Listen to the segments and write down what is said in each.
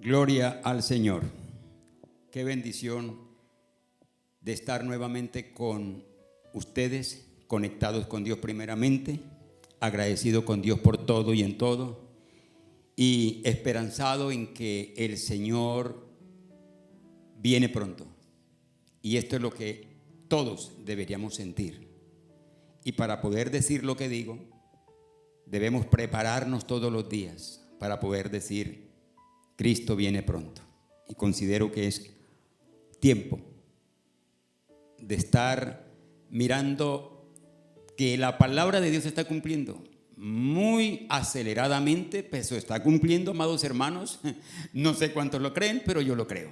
Gloria al Señor. Qué bendición de estar nuevamente con ustedes, conectados con Dios primeramente, agradecido con Dios por todo y en todo, y esperanzado en que el Señor viene pronto. Y esto es lo que todos deberíamos sentir. Y para poder decir lo que digo, debemos prepararnos todos los días para poder decir: Cristo viene pronto. Y considero que es tiempo de estar mirando que la palabra de Dios se está cumpliendo muy aceleradamente, pero se está cumpliendo, amados hermanos. No sé cuántos lo creen, pero yo lo creo.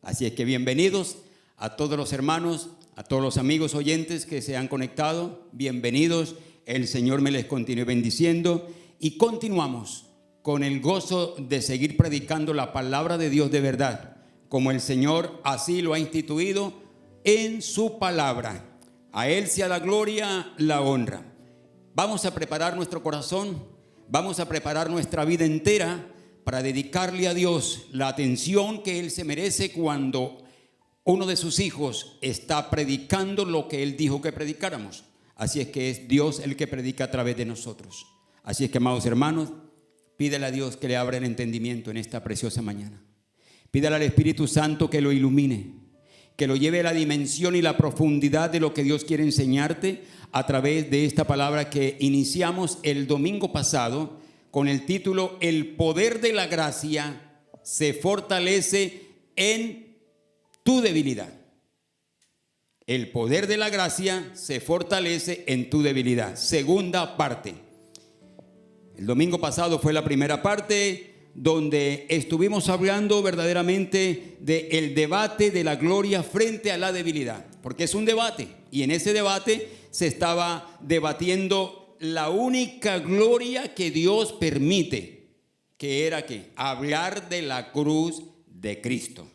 Así es que bienvenidos a todos los hermanos, a todos los amigos oyentes que se han conectado. Bienvenidos, el Señor me les continúe bendiciendo y continuamos con el gozo de seguir predicando la palabra de Dios de verdad, como el Señor así lo ha instituido en su palabra. A Él sea la gloria, la honra. Vamos a preparar nuestro corazón, vamos a preparar nuestra vida entera para dedicarle a Dios la atención que Él se merece cuando uno de sus hijos está predicando lo que Él dijo que predicáramos. Así es que es Dios el que predica a través de nosotros. Así es que, amados hermanos, pídale a Dios que le abra el entendimiento en esta preciosa mañana. Pídale al Espíritu Santo que lo ilumine, que lo lleve a la dimensión y la profundidad de lo que Dios quiere enseñarte a través de esta palabra que iniciamos el domingo pasado con el título: El poder de la gracia se fortalece en tu debilidad. El poder de la gracia se fortalece en tu debilidad. Segunda parte. El domingo pasado fue la primera parte donde estuvimos hablando verdaderamente del debate de la gloria frente a la debilidad, porque es un debate, y en ese debate se estaba debatiendo la única gloria que Dios permite, que era ¿qué? Hablar de la cruz de Cristo,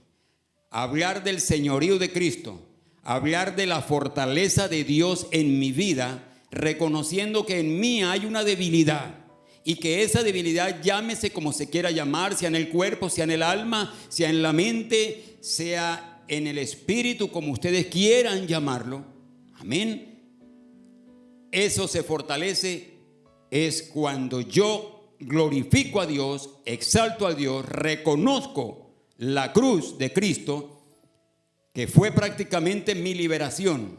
hablar del señorío de Cristo, hablar de la fortaleza de Dios en mi vida, reconociendo que en mí hay una debilidad. Y que esa debilidad, llámese como se quiera llamar, sea en el cuerpo, sea en el alma, sea en la mente, sea en el espíritu, como ustedes quieran llamarlo. Amén. Eso se fortalece es cuando yo glorifico a Dios, exalto a Dios, reconozco la cruz de Cristo, que fue prácticamente mi liberación.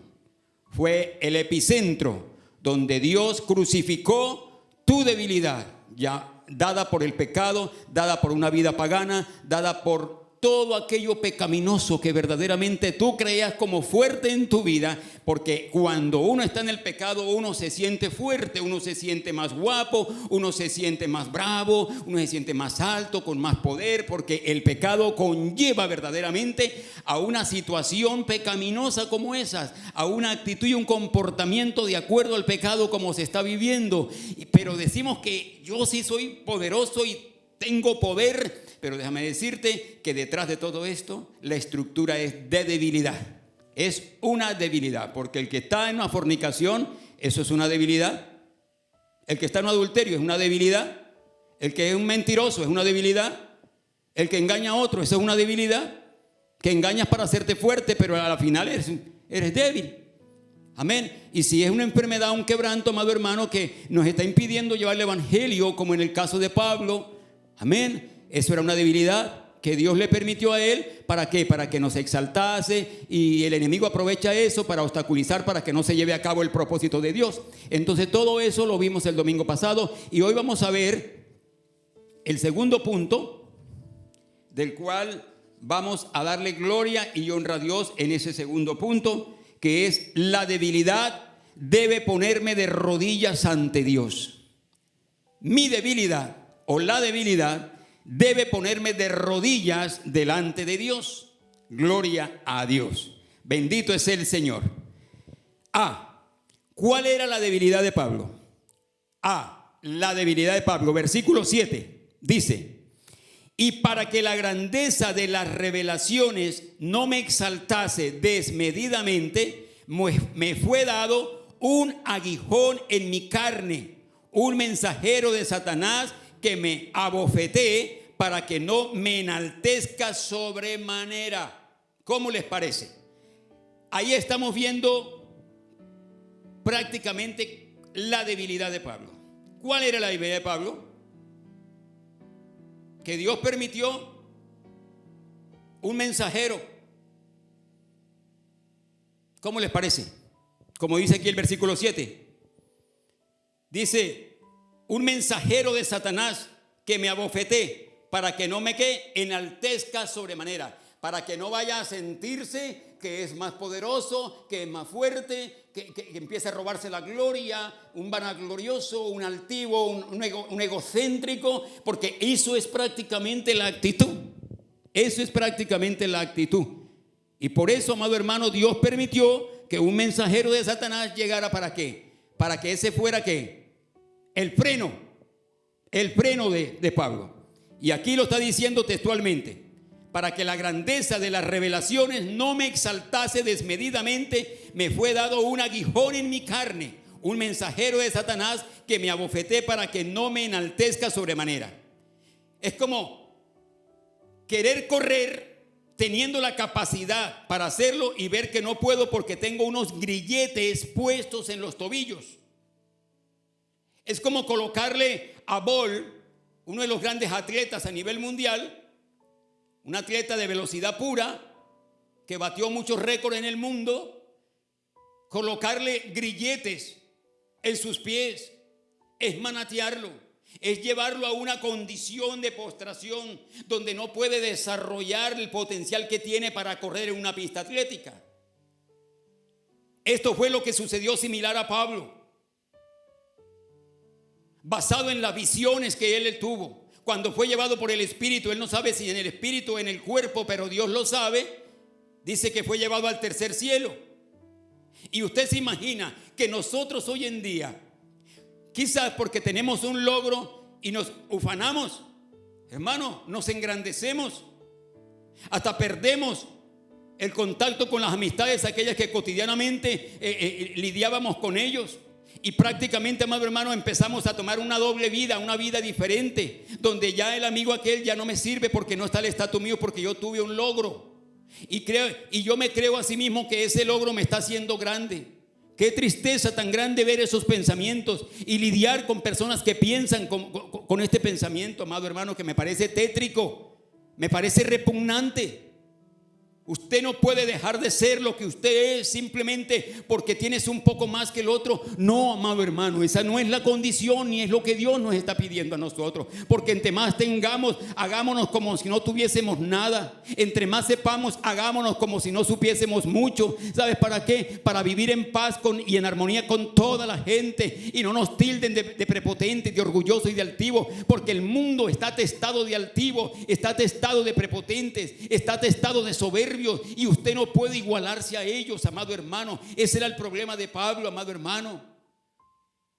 Fue el epicentro donde Dios crucificó tu debilidad, ya dada por el pecado, dada por una vida pagana, dada por todo aquello pecaminoso que verdaderamente tú creías como fuerte en tu vida, porque cuando uno está en el pecado uno se siente fuerte, uno se siente más guapo, uno se siente más bravo, uno se siente más alto, con más poder, porque el pecado conlleva verdaderamente a una situación pecaminosa como esas, a una actitud y un comportamiento de acuerdo al pecado como se está viviendo. Pero decimos que yo sí soy poderoso y tengo poder. Pero déjame decirte que detrás de todo esto la estructura es de debilidad. Es una debilidad, porque el que está en una fornicación, eso es una debilidad. El que está en un adulterio es una debilidad. El que es un mentiroso es una debilidad. El que engaña a otro, eso es una debilidad. Que engañas para hacerte fuerte, pero a la final eres débil. Amén. Y si es una enfermedad, un quebranto, amado hermano, que nos está impidiendo llevar el evangelio, como en el caso de Pablo, amén, eso era una debilidad que Dios le permitió a él. ¿Para qué? Para que nos exaltase, y el enemigo aprovecha eso para obstaculizar, para que no se lleve a cabo el propósito de Dios. Entonces todo eso lo vimos el domingo pasado, y hoy vamos a ver el segundo punto, del cual vamos a darle gloria y honra a Dios en ese segundo punto, que es: la debilidad debe ponerme de rodillas ante Dios. Mi debilidad o la debilidad debe ponerme de rodillas delante de Dios. Gloria a Dios. Bendito es el Señor. ¿Cuál era la debilidad de Pablo? La debilidad de Pablo, versículo 7, dice: y para que la grandeza de las revelaciones no me exaltase desmedidamente, me fue dado un aguijón en mi carne, un mensajero de Satanás que me abofetee para que no me enaltezca sobremanera. ¿Cómo les parece? Ahí estamos viendo prácticamente la debilidad de Pablo. ¿Cuál era la debilidad de Pablo? Que Dios permitió un mensajero. ¿Cómo les parece? Como dice aquí el versículo 7. Dice, un mensajero de Satanás que me abofeté para que no me enaltezca sobremanera, para que no vaya a sentirse que es más poderoso, que es más fuerte, que empiece a robarse la gloria, un vanaglorioso, un altivo, un egocéntrico, porque eso es prácticamente la actitud. Eso es prácticamente la actitud. Y por eso, amado hermano, Dios permitió que un mensajero de Satanás llegara. ¿Para qué? Para que ese fuera ¿qué? El freno de Pablo. Y aquí lo está diciendo textualmente: para que la grandeza de las revelaciones no me exaltase desmedidamente, me fue dado un aguijón en mi carne, un mensajero de Satanás que me abofeté para que no me enaltezca sobremanera. Es como querer correr teniendo la capacidad para hacerlo y ver que no puedo porque tengo unos grilletes puestos en los tobillos. Es como colocarle a Bolt, uno de los grandes atletas a nivel mundial, un atleta de velocidad pura que batió muchos récords en el mundo, colocarle grilletes en sus pies es manatearlo, es llevarlo a una condición de postración donde no puede desarrollar el potencial que tiene para correr en una pista atlética. Esto fue lo que sucedió similar a Pablo, basado en las visiones que él tuvo. Cuando fue llevado por el Espíritu, él no sabe si en el Espíritu o en el cuerpo, pero Dios lo sabe. Dice que fue llevado al tercer cielo. Y usted se imagina que nosotros hoy en día, quizás porque tenemos un logro y nos ufanamos, hermano, nos engrandecemos, hasta perdemos el contacto con las amistades, aquellas que cotidianamente lidiábamos con ellos. Y prácticamente, amado hermano, empezamos a tomar una doble vida, una vida diferente, donde ya el amigo aquel ya no me sirve porque no está el estatus mío, porque yo tuve un logro. Y yo me creo a sí mismo que ese logro me está haciendo grande. Qué tristeza tan grande ver esos pensamientos y lidiar con personas que piensan con este pensamiento, amado hermano, que me parece tétrico, me parece repugnante. Usted no puede dejar de ser lo que usted es simplemente porque tienes un poco más que el otro. No, amado hermano, esa no es la condición ni es lo que Dios nos está pidiendo a nosotros. Porque entre más tengamos, hagámonos como si no tuviésemos nada. Entre más sepamos, hagámonos como si no supiésemos mucho. ¿Sabes para qué? Para vivir en paz y en armonía con toda la gente. Y no nos tilden de prepotentes, de orgullosos y de altivos. Porque el mundo está atestado de altivos, está atestado de prepotentes, está atestado de soberbios. Y usted no puede igualarse a ellos, amado hermano. Ese era el problema de Pablo, amado hermano.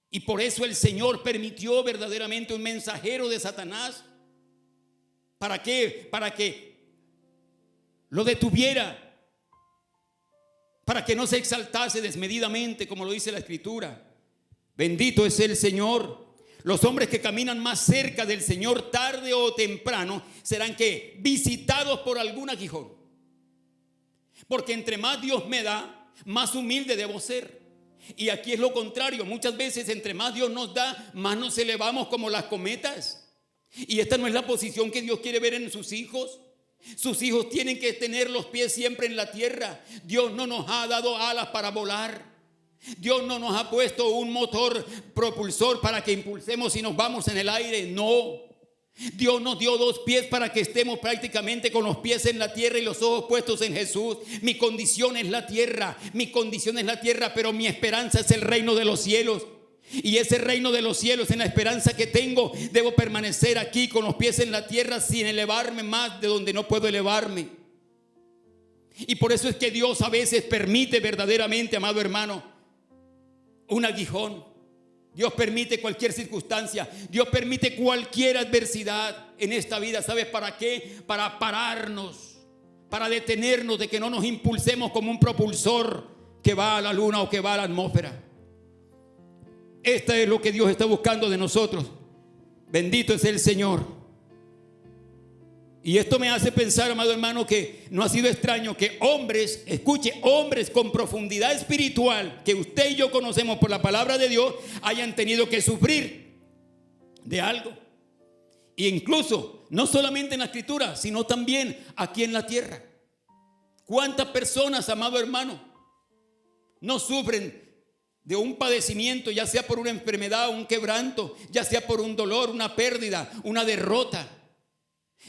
Y por eso el Señor permitió verdaderamente un mensajero de Satanás. ¿Para qué? Para que lo detuviera, para que no se exaltase desmedidamente, como lo dice la Escritura. Bendito es el Señor. Los hombres que caminan más cerca del Señor tarde o temprano serán ¿qué? Visitados por algún aguijón. Porque entre más Dios me da, más humilde debo ser. Y aquí es lo contrario. Muchas veces entre más Dios nos da, más nos elevamos como las cometas. Y esta no es la posición que Dios quiere ver en sus hijos. Sus hijos tienen que tener los pies siempre en la tierra. Dios no nos ha dado alas para volar. Dios no nos ha puesto un motor propulsor para que impulsemos y nos vamos en el aire. No. Dios nos dio dos pies para que estemos prácticamente con los pies en la tierra y los ojos puestos en Jesús. Mi condición es la tierra, pero mi esperanza es el reino de los cielos. Y ese reino de los cielos, en la esperanza que tengo, debo permanecer aquí con los pies en la tierra sin elevarme más de donde no puedo elevarme. Y por eso es que Dios a veces permite verdaderamente, amado hermano, un aguijón. Dios permite cualquier circunstancia. Dios permite cualquier adversidad en esta vida. ¿Sabes para qué? Para pararnos, para detenernos de que no nos impulsemos como un propulsor que va a la luna o que va a la atmósfera. Esto es lo que Dios está buscando de nosotros. Bendito es el Señor. Y esto me hace pensar, amado hermano, que no ha sido extraño que hombres, escuche, hombres con profundidad espiritual que usted y yo conocemos por la palabra de Dios, hayan tenido que sufrir de algo. E incluso, no solamente en la escritura, sino también aquí en la tierra. ¿Cuántas personas, amado hermano, no sufren de un padecimiento, ya sea por una enfermedad, un quebranto, ya sea por un dolor, una pérdida, una derrota?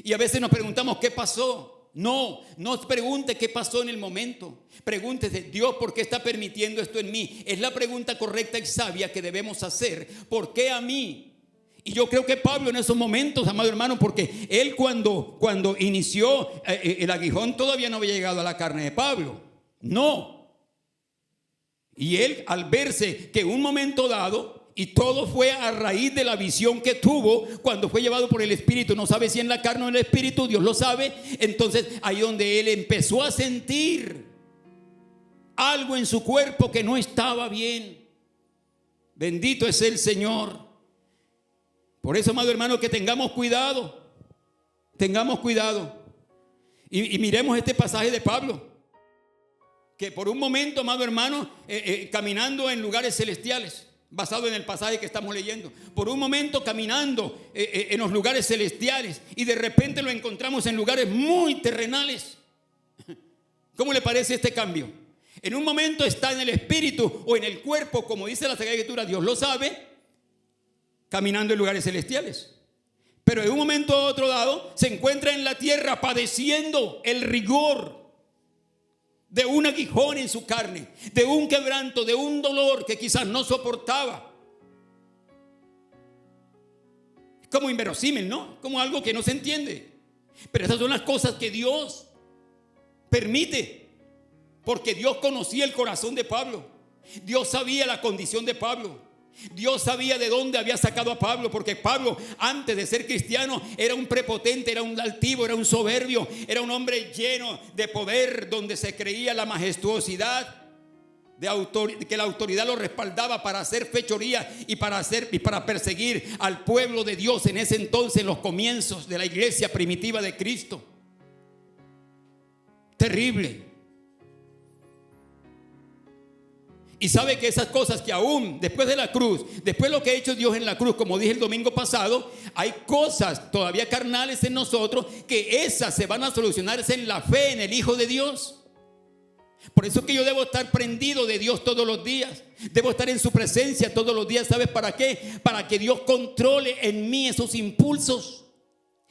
Y a veces nos preguntamos qué pasó. No se pregunte qué pasó en el momento. Pregúntese, Dios, ¿por qué está permitiendo esto en mí? Es la pregunta correcta y sabia que debemos hacer. ¿Por qué a mí? Y yo creo que Pablo en esos momentos, amado hermano, porque él cuando inició el aguijón todavía no había llegado a la carne de Pablo. No. Y él, al verse que un momento dado, y todo fue a raíz de la visión que tuvo cuando fue llevado por el Espíritu, no sabe si en la carne o en el Espíritu, Dios lo sabe. Entonces ahí donde él empezó a sentir algo en su cuerpo que no estaba bien. Bendito es el Señor. Por eso, amado hermano, que tengamos cuidado. Tengamos cuidado. Y miremos este pasaje de Pablo, que por un momento, amado hermano, caminando en lugares celestiales, basado en el pasaje que estamos leyendo, por un momento caminando en los lugares celestiales, y de repente lo encontramos en lugares muy terrenales. ¿Cómo le parece este cambio? En un momento está en el espíritu o en el cuerpo, como dice la Sagrada Escritura, Dios lo sabe, caminando en lugares celestiales. Pero en un momento a otro dado se encuentra en la tierra padeciendo el rigor de un aguijón en su carne, de un quebranto, de un dolor que quizás no soportaba. Es como inverosímil, ¿no? Como algo que no se entiende. Pero esas son las cosas que Dios permite, porque Dios conocía el corazón de Pablo. Dios sabía la condición de Pablo. Dios sabía de dónde había sacado a Pablo, porque Pablo, antes de ser cristiano, era un prepotente, era un altivo, era un soberbio, era un hombre lleno de poder, donde se creía la majestuosidad que la autoridad lo respaldaba para hacer fechoría y para perseguir al pueblo de Dios en ese entonces, en los comienzos de la iglesia primitiva de Cristo. Terrible. Y sabe que esas cosas que aún después de la cruz, después de lo que ha hecho Dios en la cruz, como dije el domingo pasado, hay cosas todavía carnales en nosotros que esas se van a solucionarse en la fe en el Hijo de Dios. Por eso es que yo debo estar prendido de Dios todos los días. Debo estar en su presencia todos los días. ¿Sabes para qué? Para que Dios controle en mí esos impulsos.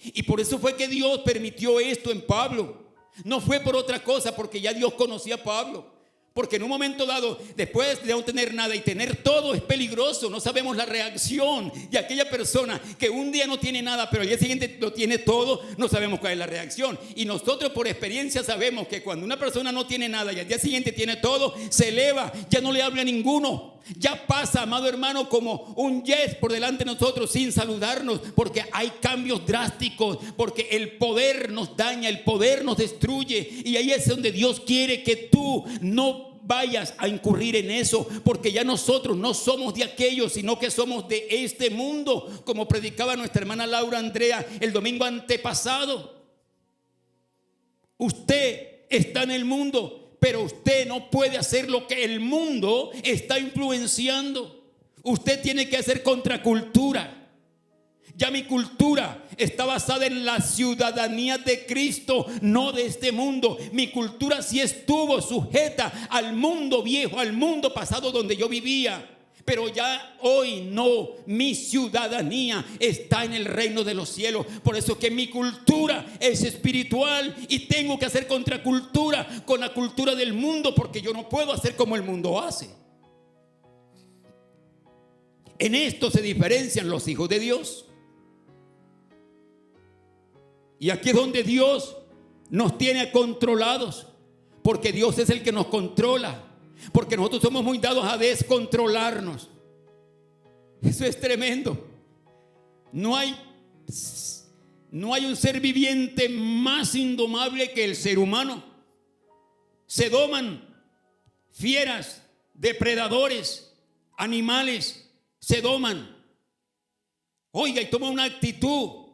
Y por eso fue que Dios permitió esto en Pablo. No fue por otra cosa, porque ya Dios conocía a Pablo. Porque en un momento dado, después de no tener nada y tener todo, es peligroso. No sabemos la reacción de aquella persona que un día no tiene nada, pero al día siguiente lo tiene todo. No sabemos cuál es la reacción. Y nosotros por experiencia sabemos que cuando una persona no tiene nada y al día siguiente tiene todo, se eleva, ya no le habla a ninguno. Ya pasa, amado hermano, como un yes por delante de nosotros sin saludarnos, porque hay cambios drásticos, porque el poder nos daña, el poder nos destruye. Y ahí es donde Dios quiere que tú no vayas a incurrir en eso, porque ya nosotros no somos de aquellos, sino que somos de este mundo, como predicaba nuestra hermana Laura Andrea el domingo antepasado. Usted está en el mundo, pero usted no puede hacer lo que el mundo está influenciando. Usted tiene que hacer contracultura. Ya mi cultura está basada en la ciudadanía de Cristo, no de este mundo. Mi cultura sí estuvo sujeta al mundo viejo, al mundo pasado donde yo vivía. Pero ya hoy no, mi ciudadanía está en el reino de los cielos. Por eso que mi cultura es espiritual y tengo que hacer contracultura con la cultura del mundo, porque yo no puedo hacer como el mundo hace. En esto se diferencian los hijos de Dios. Y aquí es donde Dios nos tiene controlados, porque Dios es el que nos controla. Porque nosotros somos muy dados a descontrolarnos. Eso es tremendo. No hay un ser viviente más indomable que el ser humano. Se doman fieras, depredadores, animales, se doman. Oiga, y toma una actitud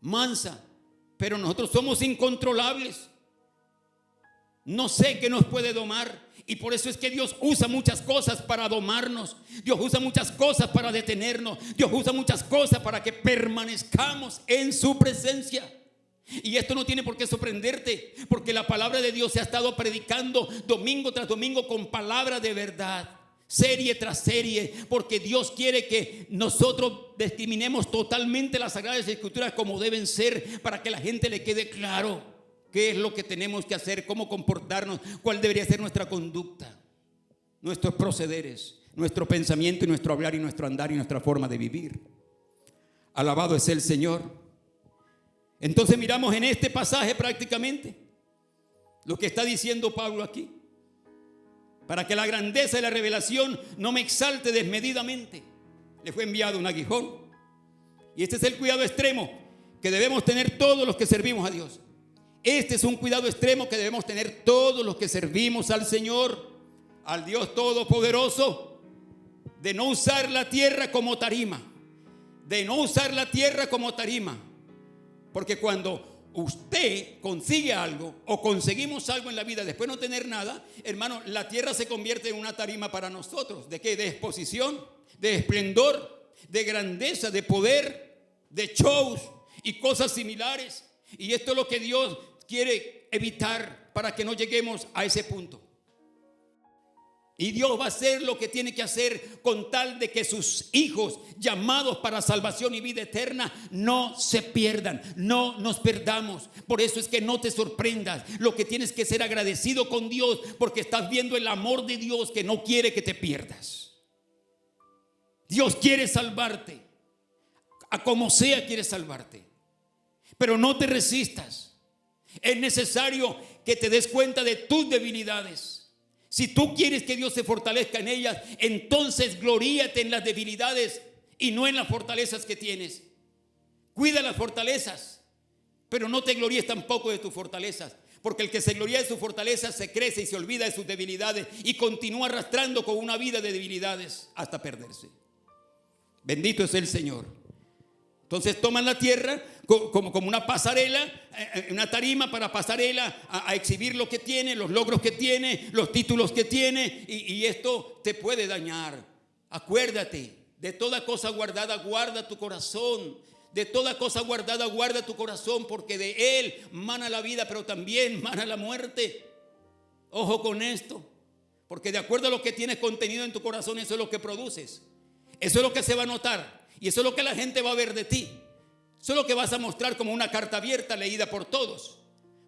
mansa, pero nosotros somos incontrolables. No sé qué nos puede domar. Y por eso es que Dios usa muchas cosas para domarnos. Dios usa muchas cosas para detenernos. Dios usa muchas cosas para que permanezcamos en su presencia. Y esto no tiene por qué sorprenderte, porque la palabra de Dios se ha estado predicando domingo tras domingo con palabra de verdad, serie tras serie, porque Dios quiere que nosotros discriminemos totalmente las Sagradas Escrituras como deben ser, para que a la gente le quede claro qué es lo que tenemos que hacer, cómo comportarnos, cuál debería ser nuestra conducta, nuestros procederes, nuestro pensamiento y nuestro hablar y nuestro andar y nuestra forma de vivir. Alabado es el Señor. Entonces miramos en este pasaje prácticamente lo que está diciendo Pablo aquí. Para que la grandeza de la revelación no me exalte desmedidamente, le fue enviado un aguijón. Y este es el cuidado extremo que debemos tener todos los que servimos a Dios. Este es un cuidado extremo que debemos tener todos los que servimos al Señor, al Dios Todopoderoso, de no usar la tierra como tarima. De no usar la tierra como tarima. Porque cuando usted consigue algo o conseguimos algo en la vida después de no tener nada, hermano, la tierra se convierte en una tarima para nosotros. ¿De qué? De exposición, de esplendor, de grandeza, de poder, de shows y cosas similares. Y esto es lo que Dios quiere evitar para que no lleguemos a ese punto. Y Dios va a hacer lo que tiene que hacer con tal de que sus hijos llamados para salvación y vida eterna no se pierdan, no nos perdamos. Por eso es que no te sorprendas. Lo que tienes que ser agradecido con Dios, porque estás viendo el amor de Dios que no quiere que te pierdas. Dios quiere salvarte, a como sea quiere salvarte, pero no te resistas. Es necesario que te des cuenta de tus debilidades. Si tú quieres que Dios se fortalezca en ellas, entonces gloríate en las debilidades y no en las fortalezas que tienes. Cuida las fortalezas, pero no te gloríes tampoco de tus fortalezas, porque el que se gloría de sus fortalezas se crece y se olvida de sus debilidades y continúa arrastrando con una vida de debilidades hasta perderse. Bendito es el Señor. Entonces toman la tierra como una pasarela, una tarima para pasarela a exhibir lo que tiene, los logros que tiene, los títulos que tiene, y esto te puede dañar. Acuérdate, de toda cosa guardada guarda tu corazón. De toda cosa guardada guarda tu corazón, porque de él mana la vida, pero también mana la muerte. Ojo con esto, porque de acuerdo a lo que tienes contenido en tu corazón, eso es lo que produces. Eso es lo que se va a notar. Y eso es lo que la gente va a ver de ti. Eso es lo que vas a mostrar como una carta abierta leída por todos.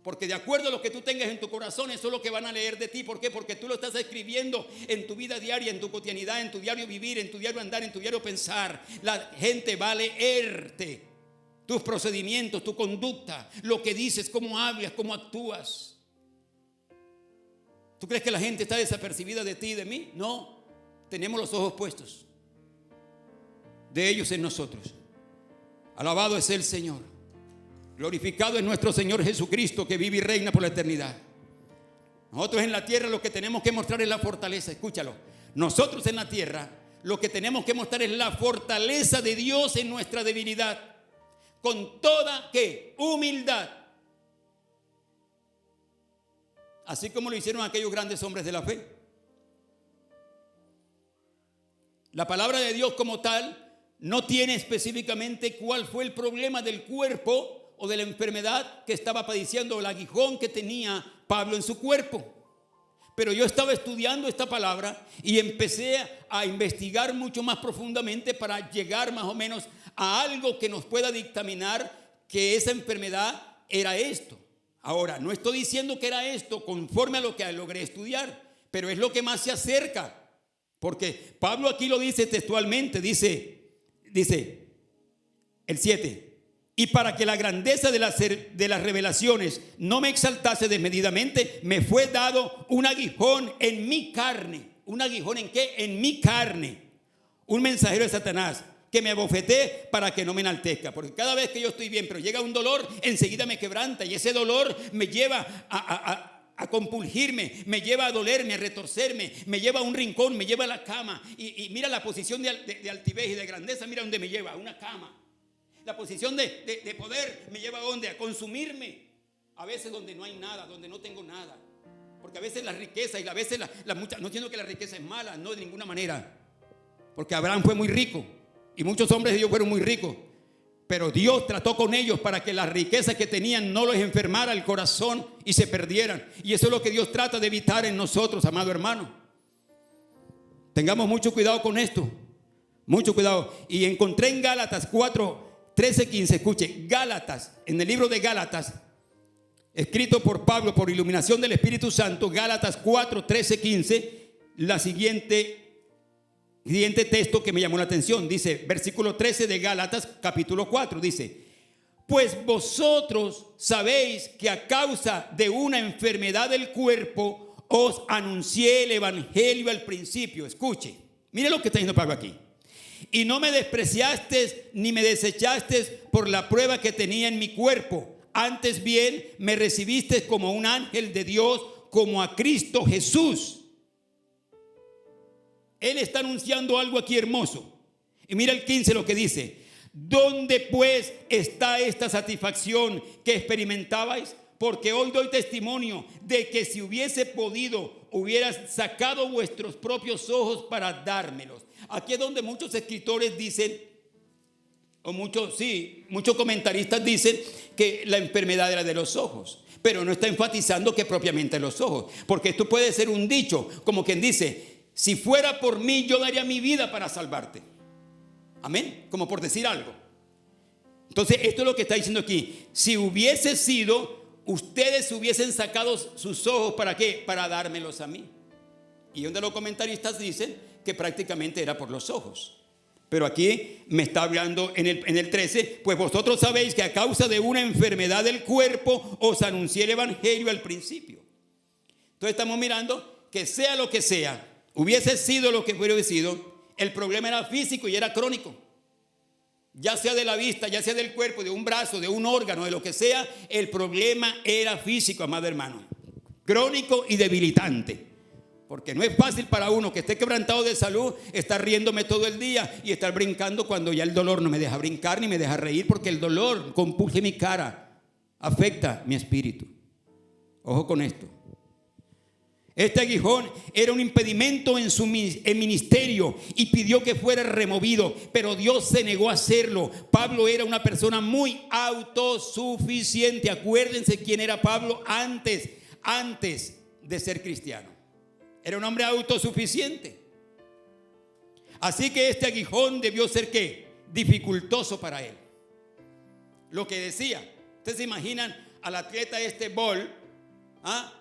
Porque de acuerdo a lo que tú tengas en tu corazón, eso es lo que van a leer de ti. ¿Por qué? Porque tú lo estás escribiendo en tu vida diaria, en tu cotidianidad, en tu diario vivir, en tu diario andar, en tu diario pensar. La gente va a leerte tus procedimientos, tu conducta, lo que dices, cómo hablas, cómo actúas. ¿Tú crees que la gente está desapercibida de ti y de mí? No, tenemos los ojos puestos de ellos en nosotros. Alabado es el Señor. Glorificado es nuestro Señor Jesucristo, que vive y reina por la eternidad. Nosotros en la tierra lo que tenemos que mostrar es la fortaleza. Escúchalo. Nosotros en la tierra lo que tenemos que mostrar es la fortaleza de Dios en nuestra debilidad, con toda ¿qué? Humildad. Así como lo hicieron aquellos grandes hombres de la fe. La palabra de Dios como tal no tiene específicamente cuál fue el problema del cuerpo o de la enfermedad que estaba padeciendo, el aguijón que tenía Pablo en su cuerpo. Pero yo estaba estudiando esta palabra y empecé a investigar mucho más profundamente para llegar más o menos a algo que nos pueda dictaminar que esa enfermedad era esto. Ahora, no estoy diciendo que era esto conforme a lo que logré estudiar, pero es lo que más se acerca. Porque Pablo aquí lo dice textualmente, dice el 7, y para que la grandeza de las revelaciones no me exaltase desmedidamente, me fue dado un aguijón en mi carne. ¿Un aguijón en qué? En mi carne. Un mensajero de Satanás que me abofeté para que no me enaltezca. Porque cada vez que yo estoy bien, pero llega un dolor, enseguida me quebranta, y ese dolor me lleva a compulgirme, me lleva a dolerme, a retorcerme, me lleva a un rincón, me lleva a la cama. Y mira la posición de altivez y de grandeza, mira dónde me lleva, a una cama. La posición de poder me lleva a ¿dónde? A consumirme. A veces donde no hay nada, donde no tengo nada. Porque a veces la riqueza y a veces no entiendo que la riqueza es mala, no de ninguna manera. Porque Abraham fue muy rico y muchos hombres de Dios fueron muy ricos. Pero Dios trató con ellos para que las riquezas que tenían no les enfermara el corazón y se perdieran. Y eso es lo que Dios trata de evitar en nosotros, amado hermano. Tengamos mucho cuidado con esto. Mucho cuidado. Y encontré en Gálatas 4, 13, 15. Escuche, Gálatas, en el libro de Gálatas, escrito por Pablo por iluminación del Espíritu Santo, Gálatas 4, 13, 15, la siguiente texto que me llamó la atención. Dice, versículo 13 de Gálatas capítulo 4, dice: pues vosotros sabéis que a causa de una enfermedad del cuerpo os anuncié el evangelio al principio. Escuche, mire lo que está diciendo Pablo aquí. Y no me despreciaste ni me desechaste por la prueba que tenía en mi cuerpo. Antes bien me recibiste como un ángel de Dios, como a Cristo Jesús. Él está anunciando algo aquí hermoso. Y mira el 15 lo que dice: ¿dónde pues está esta satisfacción que experimentabais? Porque hoy doy testimonio de que si hubiese podido, hubieras sacado vuestros propios ojos para dármelos. Aquí es donde muchos escritores dicen, o muchos comentaristas dicen que la enfermedad era de los ojos, pero no está enfatizando que propiamente los ojos, porque esto puede ser un dicho, como quien dice: si fuera por mí, yo daría mi vida para salvarte. Amén, como por decir algo. Entonces esto es lo que está diciendo aquí. Si hubiese sido, ustedes hubiesen sacado sus ojos, ¿para qué? Para dármelos a mí. Y donde los comentaristas dicen que prácticamente era por los ojos. Pero aquí me está hablando en el 13: pues vosotros sabéis que a causa de una enfermedad del cuerpo os anuncié el evangelio al principio. Entonces estamos mirando que sea lo que sea, hubiese sido lo que hubiera sido, el problema era físico y era crónico. Ya sea de la vista, ya sea del cuerpo, de un brazo, de un órgano, de lo que sea, el problema era físico, amado hermano. Crónico y debilitante. Porque no es fácil para uno que esté quebrantado de salud estar riéndome todo el día y estar brincando cuando ya el dolor no me deja brincar ni me deja reír, porque el dolor compulge mi cara, afecta mi espíritu. Ojo con esto. Este aguijón era un impedimento en su ministerio y pidió que fuera removido, pero Dios se negó a hacerlo. Pablo era una persona muy autosuficiente. Acuérdense quién era Pablo antes de ser cristiano. Era un hombre autosuficiente. Así que este aguijón debió ser ¿qué? Dificultoso para él. Lo que decía, ustedes se imaginan al atleta Bolt,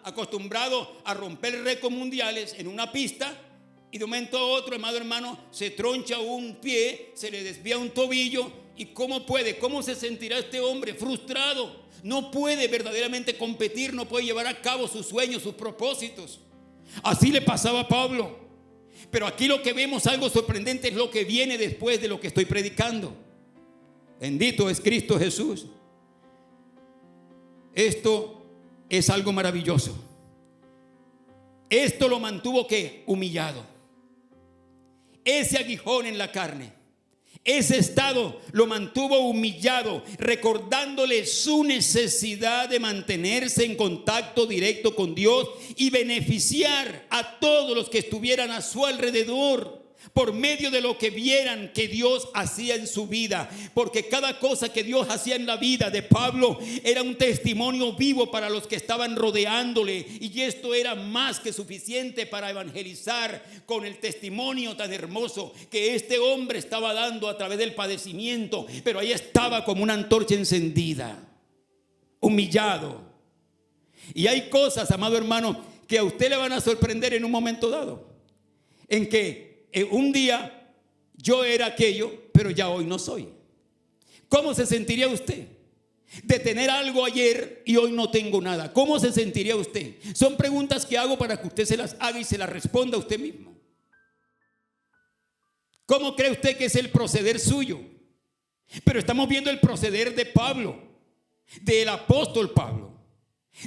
acostumbrado a romper récords mundiales en una pista, y de un momento a otro, amado hermano, se troncha un pie, se le desvía un tobillo. ¿Y cómo puede? ¿Cómo se sentirá este hombre? Frustrado. No puede verdaderamente competir, no puede llevar a cabo sus sueños, sus propósitos. Así le pasaba a Pablo. Pero aquí lo que vemos, algo sorprendente, es lo que viene después de lo que estoy predicando. Bendito es Cristo Jesús. Esto es algo maravilloso. Esto lo mantuvo ¿qué? Humillado. Ese aguijón en la carne, ese estado lo mantuvo humillado, recordándole su necesidad de mantenerse en contacto directo con Dios y beneficiar a todos los que estuvieran a su alrededor por medio de lo que vieran que Dios hacía en su vida. Porque cada cosa que Dios hacía en la vida de Pablo era un testimonio vivo para los que estaban rodeándole, y esto era más que suficiente para evangelizar con el testimonio tan hermoso que este hombre estaba dando a través del padecimiento. Pero ahí estaba como una antorcha encendida, humillado. Y hay cosas, amado hermano, que a usted le van a sorprender en un momento dado, en que un día yo era aquello, pero ya hoy no soy. ¿Cómo se sentiría usted de tener algo ayer y hoy no tengo nada? ¿Cómo se sentiría usted? Son preguntas que hago para que usted se las haga y se las responda a usted mismo. ¿Cómo cree usted que es el proceder suyo? Pero estamos viendo el proceder de Pablo, del apóstol Pablo,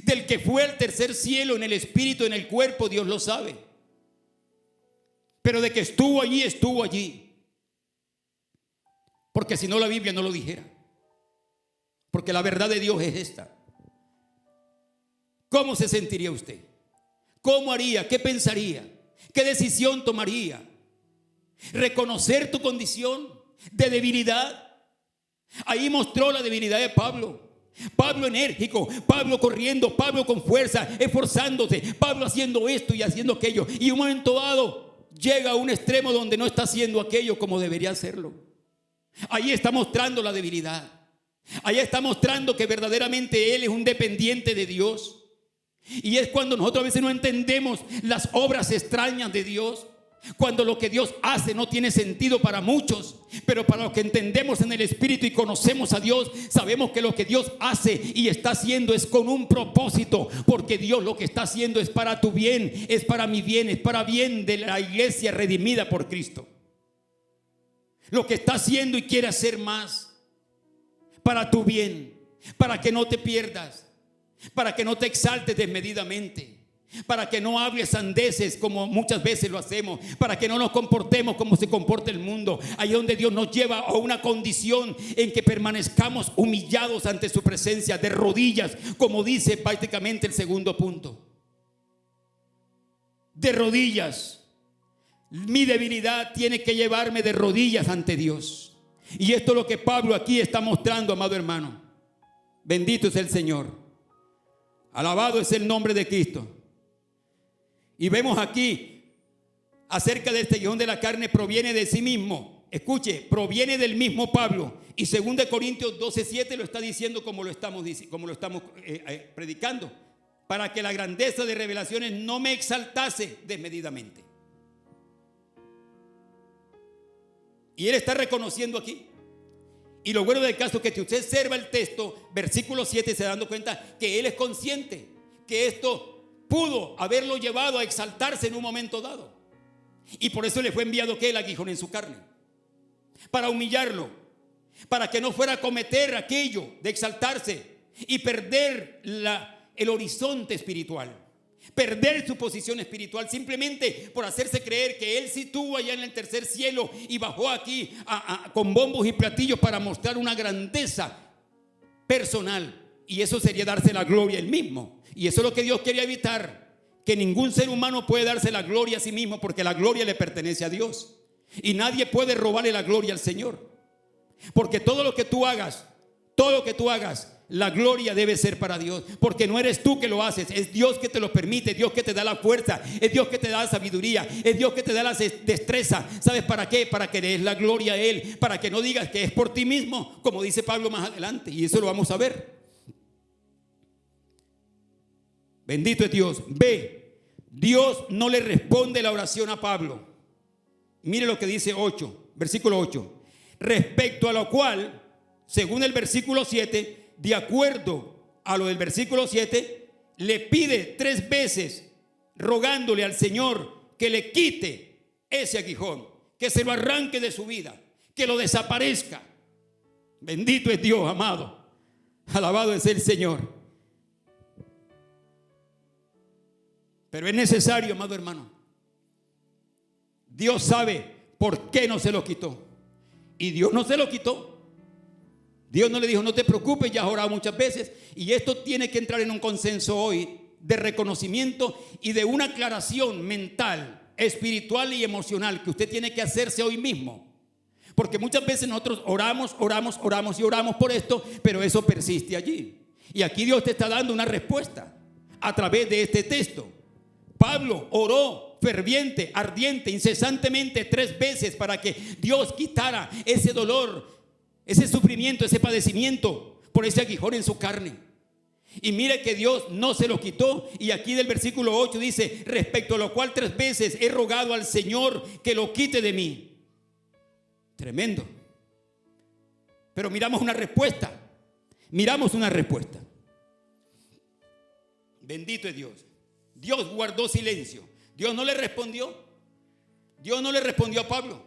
del que fue al tercer cielo en el espíritu, en el cuerpo, Dios lo sabe. Pero de que estuvo allí, estuvo allí. Porque si no, la Biblia no lo dijera. porque la verdad de Dios es esta. ¿Cómo se sentiría usted? ¿Cómo haría? ¿Qué pensaría? ¿Qué decisión tomaría? Reconocer tu condición de debilidad. Ahí mostró la debilidad de Pablo. Pablo enérgico, Pablo corriendo, Pablo con fuerza, esforzándose, Pablo haciendo esto y haciendo aquello. Y en un momento dado llega a un extremo donde no está haciendo aquello como debería hacerlo. Ahí está mostrando la debilidad. Ahí está mostrando que verdaderamente él es un dependiente de Dios. Y es cuando nosotros a veces no entendemos las obras extrañas de Dios. Cuando lo que Dios hace no tiene sentido para muchos, pero para los que entendemos en el Espíritu y conocemos a Dios, sabemos que lo que Dios hace y está haciendo es con un propósito, porque Dios lo que está haciendo es para tu bien, es para mi bien, es para bien de la iglesia redimida por Cristo. Lo que está haciendo y quiere hacer más para tu bien, para que no te pierdas, para que no te exaltes desmedidamente, para que no hables sandeces como muchas veces lo hacemos, para que no nos comportemos como se comporta el mundo. Ahí donde Dios nos lleva a una condición en que permanezcamos humillados ante su presencia, de rodillas, como dice prácticamente el segundo punto. De rodillas. Mi debilidad tiene que llevarme de rodillas ante Dios. Y esto es lo que Pablo aquí está mostrando, amado hermano. Bendito es el Señor. Alabado es el nombre de Cristo. Y vemos aquí acerca de este guión de la carne, proviene de sí mismo. Escuche, proviene del mismo Pablo. Y 2 Corintios 12:7 lo está diciendo como lo estamos predicando. Para que la grandeza de revelaciones no me exaltase desmedidamente. Y él está reconociendo aquí. Y lo bueno del caso es que si usted observa el texto, versículo 7, se da dando cuenta que él es consciente que esto pudo haberlo llevado a exaltarse en un momento dado. Y por eso le fue enviado que el aguijón en su carne. Para humillarlo. Para que no fuera a cometer aquello de exaltarse y perder el horizonte espiritual. Perder su posición espiritual simplemente por hacerse creer que él sí estuvo allá en el tercer cielo y bajó aquí con bombos y platillos para mostrar una grandeza personal. Y eso sería darse la gloria a él mismo. Y eso es lo que Dios quería evitar. Que ningún ser humano puede darse la gloria a sí mismo, porque la gloria le pertenece a Dios. Y nadie puede robarle la gloria al Señor. Porque todo lo que tú hagas, la gloria debe ser para Dios. Porque no eres tú que lo haces, es Dios que te lo permite, Dios que te da la fuerza, es Dios que te da la sabiduría, es Dios que te da la destreza. ¿Sabes para qué? Para que le des la gloria a Él, para que no digas que es por ti mismo, como dice Pablo más adelante. Y eso lo vamos a ver. Bendito es Dios. Ve, Dios no le responde la oración a Pablo. Mire lo que dice versículo 8. Respecto a lo cual, según el versículo 7, de acuerdo a lo del versículo 7, le pide 3 veces, rogándole al Señor que le quite ese aguijón, que se lo arranque de su vida, que lo desaparezca. Bendito es Dios, amado. Alabado es el Señor. Pero es necesario, amado hermano. Dios sabe por qué no se lo quitó. Y Dios no se lo quitó. Dios no le dijo, no te preocupes, ya has orado muchas veces. Y esto tiene que entrar en un consenso hoy de reconocimiento y de una aclaración mental, espiritual y emocional que usted tiene que hacerse hoy mismo. Porque muchas veces nosotros oramos por esto, pero eso persiste allí. Y aquí Dios te está dando una respuesta a través de este texto. Pablo oró ferviente, ardiente, incesantemente 3 veces para que Dios quitara ese dolor, ese sufrimiento, ese padecimiento por ese aguijón en su carne. Y mire que Dios no se lo quitó. Y aquí del versículo 8 dice, respecto a lo cual 3 veces he rogado al Señor que lo quite de mí. Tremendo. Pero miramos una respuesta. Bendito es Dios. Dios guardó silencio. Dios no le respondió. Dios no le respondió a Pablo.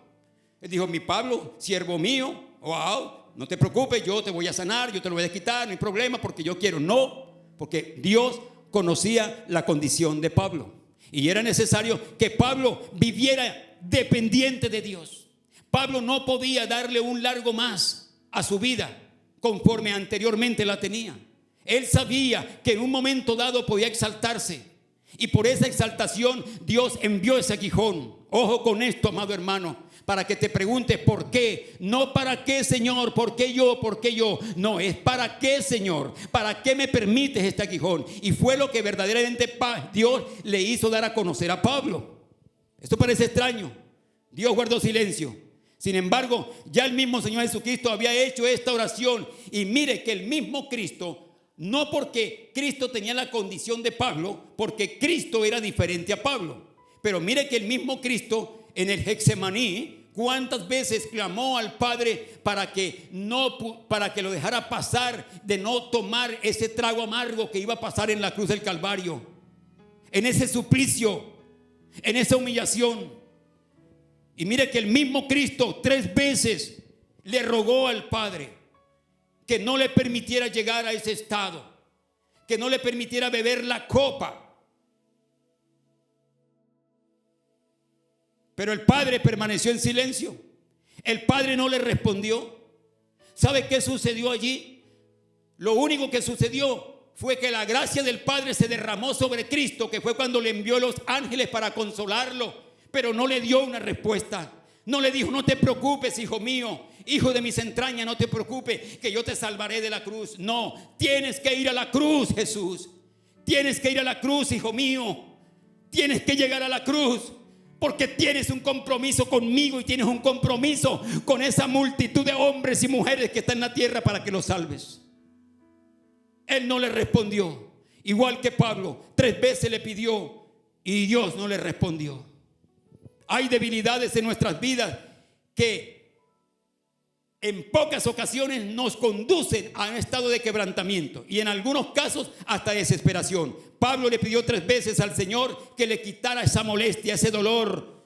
Él dijo, mi Pablo, siervo mío, wow, no te preocupes, yo te voy a sanar, yo te lo voy a quitar, no hay problema, porque yo quiero. No, porque Dios conocía la condición de Pablo. Y era necesario que Pablo viviera dependiente de Dios. Pablo no podía darle un largo más a su vida conforme anteriormente la tenía. Él sabía que en un momento dado podía exaltarse, y por esa exaltación Dios envió ese aguijón. Ojo con esto, amado hermano, para que te preguntes por qué. No para qué, Señor, por qué yo, por qué yo. No, es para qué, Señor, para qué me permites este aguijón. Y fue lo que verdaderamente Dios le hizo dar a conocer a Pablo. Esto parece extraño. Dios guardó silencio. Sin embargo, ya el mismo Señor Jesucristo había hecho esta oración. Y mire que el mismo Cristo, no porque Cristo tenía la condición de Pablo, porque Cristo era diferente a Pablo. Pero mire que el mismo Cristo en el Getsemaní, cuántas veces clamó al Padre para que lo dejara pasar, de no tomar ese trago amargo que iba a pasar en la cruz del Calvario, en ese suplicio, en esa humillación. Y mire que el mismo Cristo 3 veces le rogó al Padre que no le permitiera llegar a ese estado, que no le permitiera beber la copa. Pero el Padre permaneció en silencio. El Padre no le respondió. ¿Sabe qué sucedió allí? Lo único que sucedió fue que la gracia del Padre se derramó sobre Cristo, que fue cuando le envió los ángeles para consolarlo, pero no le dio una respuesta. No le dijo: no te preocupes, hijo mío, hijo de mis entrañas, no te preocupes, que yo te salvaré de la cruz. No, tienes que ir a la cruz, Jesús. Tienes que ir a la cruz, hijo mío. Tienes que llegar a la cruz, porque tienes un compromiso conmigo y tienes un compromiso con esa multitud de hombres y mujeres que están en la tierra para que los salves. Él no le respondió. Igual que Pablo, 3 veces le pidió y Dios no le respondió. Hay debilidades en nuestras vidas que en pocas ocasiones nos conducen a un estado de quebrantamiento y en algunos casos hasta desesperación. Pablo le pidió 3 veces al Señor que le quitara esa molestia, ese dolor.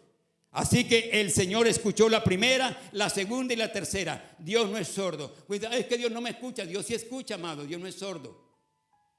Así que el Señor escuchó la primera, la segunda y la tercera. Dios no es sordo. Es que Dios no me escucha. Dios sí escucha, amado. Dios no es sordo.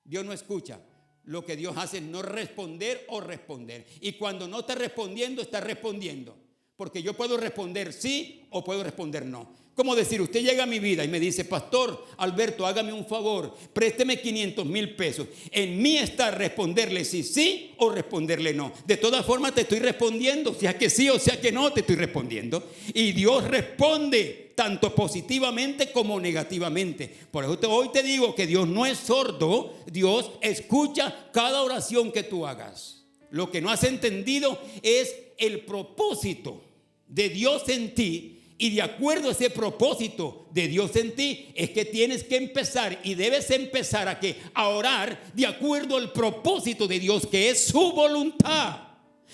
Dios no escucha. Lo que Dios hace es no responder o responder. Y cuando no está respondiendo, está respondiendo. Porque yo puedo responder sí o puedo responder no. Como decir, usted llega a mi vida y me dice: Pastor Alberto, hágame un favor, présteme 500,000 pesos. En mí está responderle sí o responderle no. De todas formas te estoy respondiendo, sea que sí o sea que no, te estoy respondiendo. Y Dios responde tanto positivamente como negativamente. Por eso hoy te digo que Dios no es sordo. Dios escucha cada oración que tú hagas. Lo que no has entendido es el propósito de Dios en ti. Y de acuerdo a ese propósito de Dios en ti, es que tienes que empezar y debes empezar a orar de acuerdo al propósito de Dios, que es su voluntad.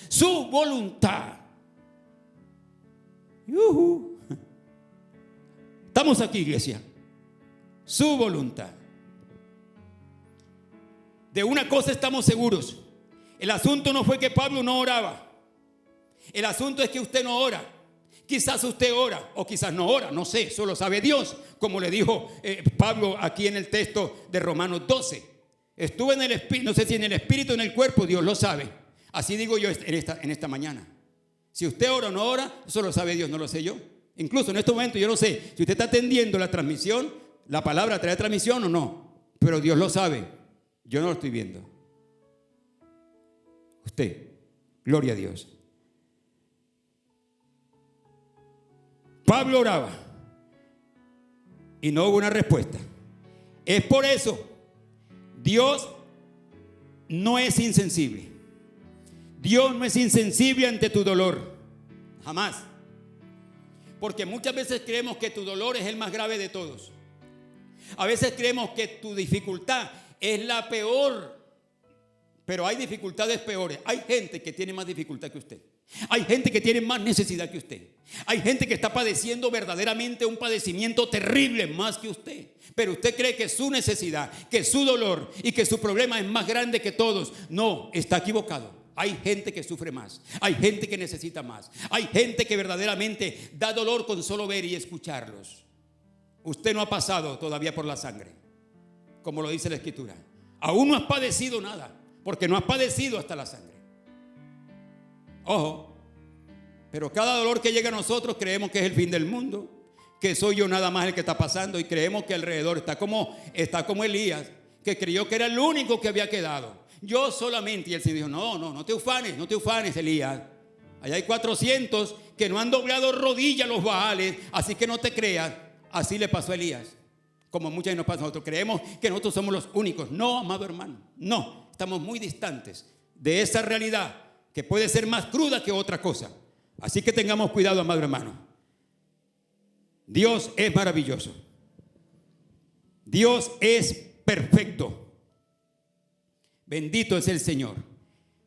Su voluntad. Estamos aquí, iglesia. Su voluntad. De una cosa estamos seguros: el asunto no fue que Pablo no oraba. El asunto es que usted no ora. Quizás usted ora o quizás no ora, no sé, solo sabe Dios, como le dijo Pablo aquí en el texto de Romanos 12. Estuve en el espíritu, no sé si en el espíritu o en el cuerpo, Dios lo sabe. Así digo yo en esta mañana. Si usted ora o no ora, eso lo sabe Dios, no lo sé yo. Incluso en este momento yo no sé si usted está atendiendo la transmisión, la palabra trae transmisión o no, pero Dios lo sabe. Yo no lo estoy viendo. Usted, gloria a Dios. Pablo oraba y no hubo una respuesta. Es por eso Dios no es insensible. Dios no es insensible ante tu dolor, jamás. Porque muchas veces creemos que tu dolor es el más grave de todos. A veces creemos que tu dificultad es la peor, pero hay dificultades peores. Hay gente que tiene más dificultad que usted. Hay gente que tiene más necesidad que usted. Hay gente que está padeciendo verdaderamente un padecimiento terrible más que usted. Pero usted cree que su necesidad, que su dolor y que su problema es más grande que todos. No, está equivocado. Hay gente que sufre más. Hay gente que necesita más. Hay gente que verdaderamente da dolor con solo ver y escucharlos. Usted no ha pasado todavía por la sangre, como lo dice la Escritura. Aún no has padecido nada, porque no has padecido hasta la sangre. Ojo, pero cada dolor que llega a nosotros creemos que es el fin del mundo. que soy yo nada más el que está pasando, y creemos que alrededor está como Elías, que creyó que era el único que había quedado. Yo solamente. Y el Señor dijo: no te ufanes, Elías. Allá hay 400 que no han doblado rodillas a los Baales, así que no te creas. Así le pasó a Elías, como muchas veces nos pasa a nosotros. Creemos que nosotros somos los únicos. No, amado hermano, no. Estamos muy distantes de esa realidad, que puede ser más cruda que otra cosa. Así que tengamos cuidado, amado hermano. Dios es maravilloso. Dios es perfecto. Bendito es el Señor.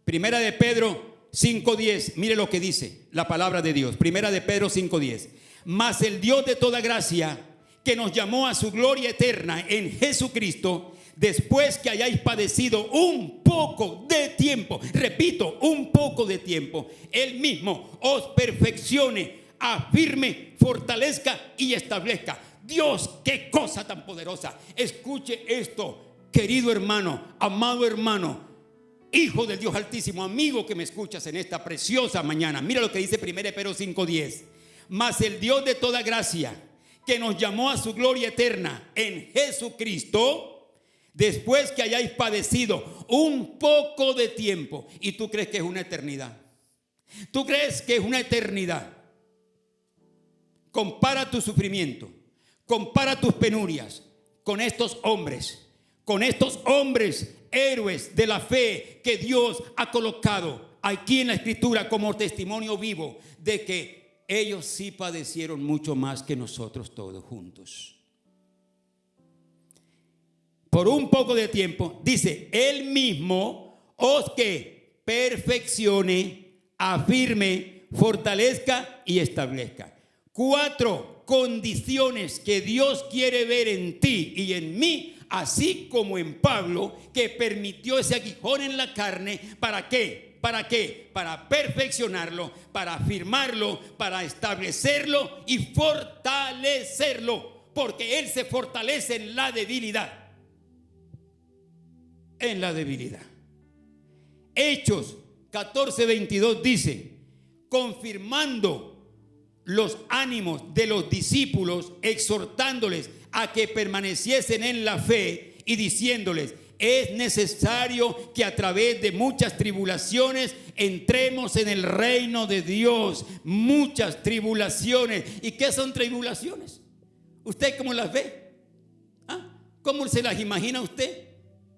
Primera de Pedro 5:10. Mire lo que dice la palabra de Dios. Primera de Pedro 5:10. Mas el Dios de toda gracia, que nos llamó a su gloria eterna en Jesucristo, después que hayáis padecido un poco de tiempo, repito, un poco de tiempo, Él mismo os perfeccione, afirme, fortalezca y establezca. Dios, qué cosa tan poderosa. Escuche esto, querido hermano, amado hermano, hijo del Dios Altísimo, amigo que me escuchas en esta preciosa mañana. Mira lo que dice 1 Pedro 5:10. Mas el Dios de toda gracia, que nos llamó a su gloria eterna en Jesucristo, después que hayáis padecido un poco de tiempo. ¿Y tú crees que es una eternidad? ¿Tú crees que es una eternidad? Compara tu sufrimiento, compara tus penurias con estos hombres héroes de la fe que Dios ha colocado aquí en la Escritura como testimonio vivo de que ellos sí padecieron mucho más que nosotros todos juntos. Por un poco de tiempo, dice, Él mismo os que perfeccione, afirme, fortalezca y establezca. 4 condiciones que Dios quiere ver en ti y en mí, así como en Pablo, que permitió ese aguijón en la carne. ¿Para qué? ¿Para qué? Para perfeccionarlo, para afirmarlo, para establecerlo y fortalecerlo, porque Él se fortalece en la debilidad. En la debilidad. Hechos 14:22 dice: confirmando los ánimos de los discípulos, exhortándoles a que permaneciesen en la fe y diciéndoles: es necesario que a través de muchas tribulaciones entremos en el reino de Dios. Muchas tribulaciones. ¿Y qué son tribulaciones? ¿Usted cómo las ve? ¿Cómo se las imagina usted?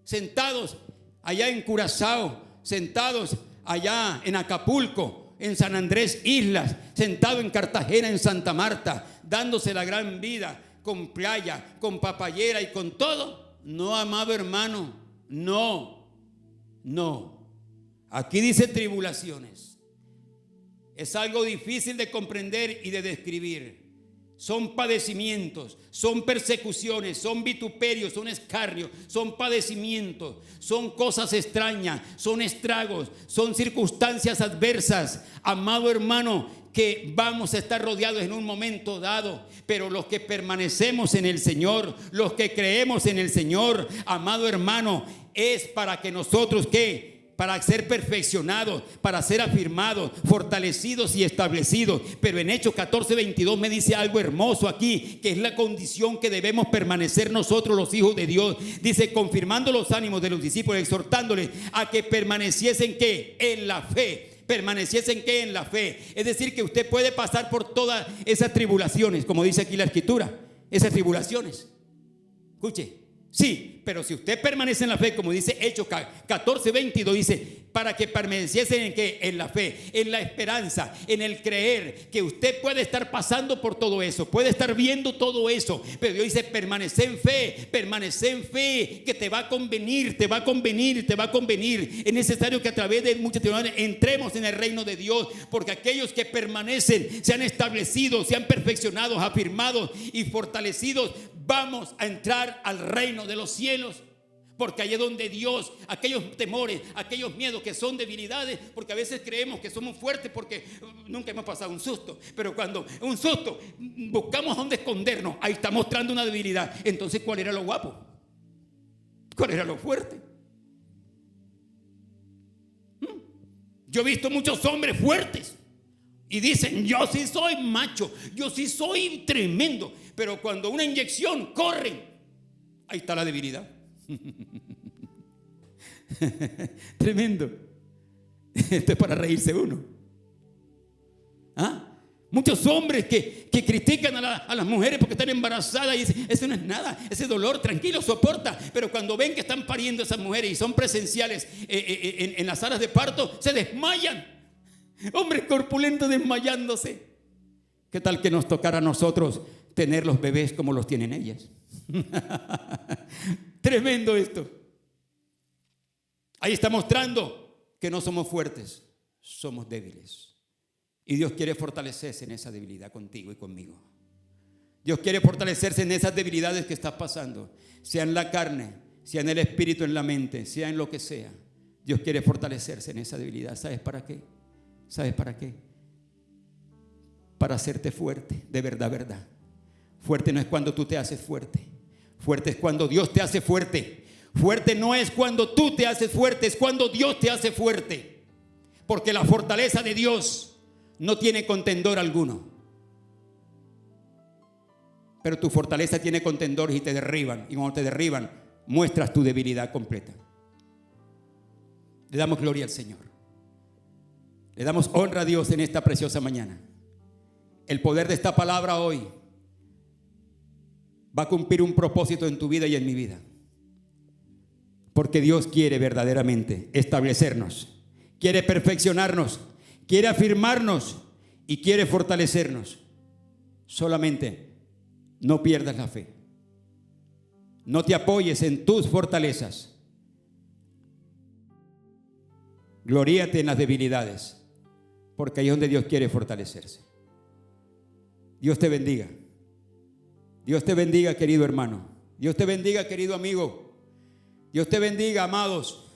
Sentados allá en Curazao, sentados allá en Acapulco, en San Andrés Islas, sentado en Cartagena, en Santa Marta, dándose la gran vida, con playa, con papayera y con todo. No, amado hermano, no. Aquí dice tribulaciones. Es algo difícil de comprender y de describir. Son padecimientos, son persecuciones, son vituperios, son escarnios, son padecimientos, son cosas extrañas, son estragos, son circunstancias adversas, amado hermano, que vamos a estar rodeados en un momento dado. Pero los que permanecemos en el Señor, los que creemos en el Señor, amado hermano, es para que nosotros, ¿qué? Para ser perfeccionados, para ser afirmados, fortalecidos y establecidos. Pero en Hechos 14:22 me dice algo hermoso aquí, que es la condición que debemos permanecer nosotros los hijos de Dios. Dice: confirmando los ánimos de los discípulos, exhortándoles a que permaneciesen, ¿qué? En la fe. Permaneciesen, ¿qué? En la fe. Es decir, que usted puede pasar por todas esas tribulaciones, como dice aquí la Escritura, esas tribulaciones. Escuche, sí, pero si usted permanece en la fe, como dice Hechos 14:22, dice: para que permaneciesen en ¿qué? En la fe, en la esperanza, en el creer que usted puede estar pasando por todo eso, puede estar viendo todo eso, pero Dios dice: permanece en fe, que te va a convenir. Es necesario que a través de muchas tribulaciones entremos en el reino de Dios, porque aquellos que permanecen, se han establecido, se han perfeccionado, afirmados y fortalecidos, vamos a entrar al reino de los cielos. Porque allí es donde Dios, aquellos temores, aquellos miedos que son debilidades, porque a veces creemos que somos fuertes porque nunca hemos pasado un susto. Pero cuando un susto buscamos dónde escondernos, ahí está mostrando una debilidad. Entonces, ¿cuál era lo guapo? ¿Cuál era lo fuerte? Yo he visto muchos hombres fuertes Y dicen, yo sí soy macho, yo sí soy tremendo. Pero cuando una inyección, corren. Ahí está la debilidad. Tremendo. Esto es para reírse uno. ¿Ah? Muchos hombres que critican a las mujeres porque están embarazadas y dicen, eso no es nada, ese dolor, tranquilo, soporta. Pero cuando ven que están pariendo esas mujeres y son presenciales en las salas de parto, se desmayan. Hombres corpulentos desmayándose. ¿Qué tal que nos tocara a nosotros tener los bebés como los tienen ellas? Tremendo esto. Ahí está mostrando que no somos fuertes, somos débiles. Y Dios quiere fortalecerse en esa debilidad contigo y conmigo. Dios quiere fortalecerse en esas debilidades que estás pasando, sea en la carne, sea en el espíritu, en la mente, sea en lo que sea. Dios quiere fortalecerse en esa debilidad. ¿Sabes para qué? ¿Sabes para qué? Para hacerte fuerte, de verdad, verdad. Fuerte no es cuando tú te haces fuerte. Fuerte es cuando Dios te hace fuerte. Fuerte no es cuando tú te haces fuerte, es cuando Dios te hace fuerte. Porque la fortaleza de Dios no tiene contendor alguno. Pero tu fortaleza tiene contendores y te derriban. Y cuando te derriban, muestras tu debilidad completa. Le damos gloria al Señor. Le damos honra a Dios en esta preciosa mañana. El poder de esta palabra hoy va a cumplir un propósito en tu vida y en mi vida. Porque Dios quiere verdaderamente establecernos, quiere perfeccionarnos, quiere afirmarnos y quiere fortalecernos. Solamente no pierdas la fe. No te apoyes en tus fortalezas. Gloríate en las debilidades, porque ahí es donde Dios quiere fortalecerse. Dios te bendiga. Dios te bendiga, querido hermano. Dios te bendiga, querido amigo. Dios te bendiga, amados.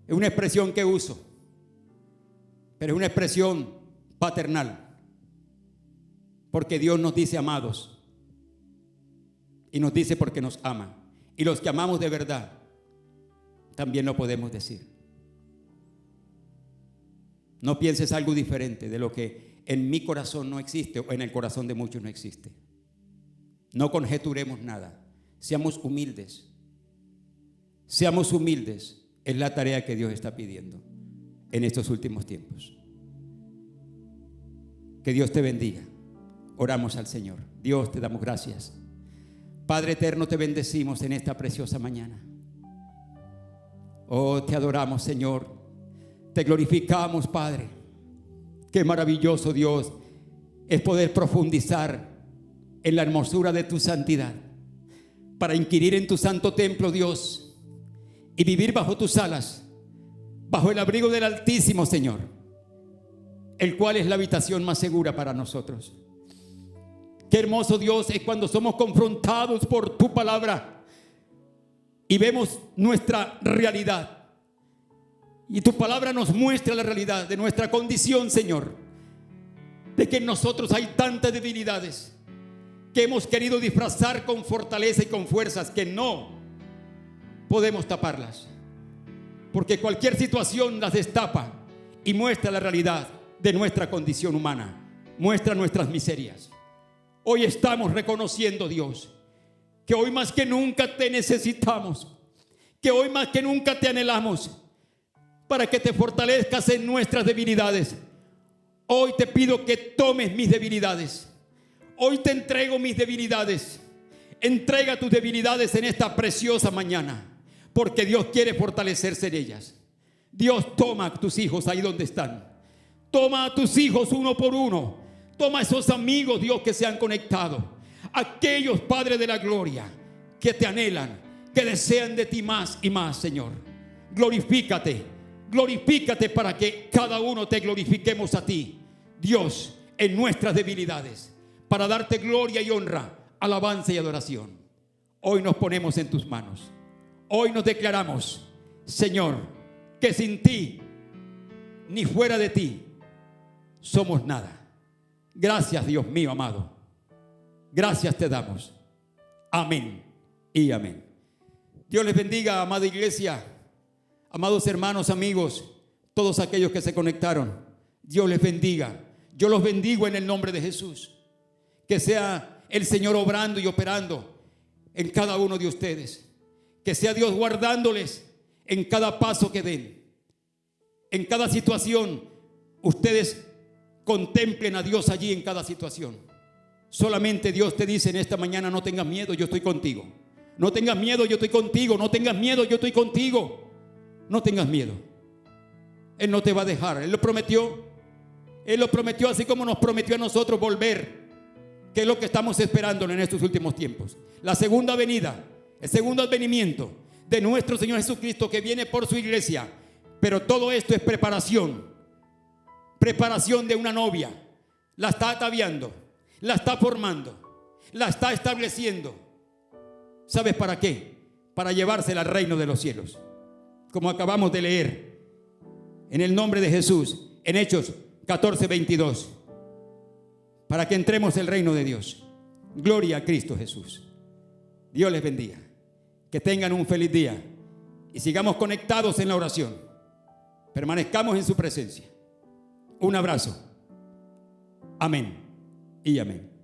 Es una expresión que uso, pero es una expresión paternal, porque Dios nos dice amados y nos dice porque nos ama, y los que amamos de verdad también lo podemos decir. No pienses algo diferente de lo que en mi corazón no existe o en el corazón de muchos no existe. No conjeturemos nada, seamos humildes. Seamos humildes, es la tarea que Dios está pidiendo en estos últimos tiempos. Que Dios te bendiga. Oramos al Señor. Dios, te damos gracias. Padre eterno, te bendecimos en esta preciosa mañana. Oh, te adoramos, Señor. Te glorificamos, Padre. Qué maravilloso, Dios, es poder profundizar en la hermosura de tu santidad, para inquirir en tu santo templo, Dios, y vivir bajo tus alas, bajo el abrigo del Altísimo, Señor, el cual es la habitación más segura para nosotros. Qué hermoso, Dios, es cuando somos confrontados por tu palabra y vemos nuestra realidad, y tu palabra nos muestra la realidad de nuestra condición, Señor, de que en nosotros hay tantas debilidades que hemos querido disfrazar con fortaleza y con fuerzas que no podemos taparlas, porque cualquier situación las destapa y muestra la realidad de nuestra condición humana, muestra nuestras miserias. Hoy estamos reconociendo, Dios, que hoy más que nunca te necesitamos, que hoy más que nunca te anhelamos, para que te fortalezcas en nuestras debilidades. Hoy te pido que tomes mis debilidades. Hoy te entrego mis debilidades. Entrega tus debilidades en esta preciosa mañana, porque Dios quiere fortalecerse en ellas. Dios, toma a tus hijos ahí donde están. Toma a tus hijos uno por uno. Toma a esos amigos, Dios, que se han conectado. Aquellos, Padre de la gloria, que te anhelan, que desean de ti más y más, Señor. Glorifícate. Glorifícate para que cada uno te glorifiquemos a ti, Dios, en nuestras debilidades, para darte gloria y honra, alabanza y adoración. Hoy nos ponemos en tus manos. Hoy nos declaramos, Señor, que sin ti ni fuera de ti somos nada. Gracias, Dios mío amado. Gracias te damos. Amén y amén. Dios les bendiga, amada iglesia. Amados hermanos, amigos, todos aquellos que se conectaron, Dios les bendiga. Yo los bendigo en el nombre de Jesús. Que sea el Señor obrando y operando en cada uno de ustedes. Que sea Dios guardándoles en cada paso que den. En cada situación, ustedes contemplen a Dios allí en cada situación. Solamente Dios te dice en esta mañana: no tengas miedo, yo estoy contigo. No tengas miedo, yo estoy contigo. No tengas miedo, yo estoy contigo. No tengas miedo. Él no te va a dejar. Él lo prometió. Él lo prometió, así como nos prometió a nosotros volver. ¿Qué es lo que estamos esperando en estos últimos tiempos? La segunda venida, el segundo advenimiento de nuestro Señor Jesucristo, que viene por su iglesia. Pero todo esto es preparación. Preparación de una novia. La está ataviando, la está formando, la está estableciendo. ¿Sabes para qué? Para llevársela al reino de los cielos. Como acabamos de leer en el nombre de Jesús en Hechos 14:22. Para que entremos al reino de Dios. Gloria a Cristo Jesús. Dios les bendiga. Que tengan un feliz día y sigamos conectados en la oración. Permanezcamos en su presencia. Un abrazo. Amén y amén.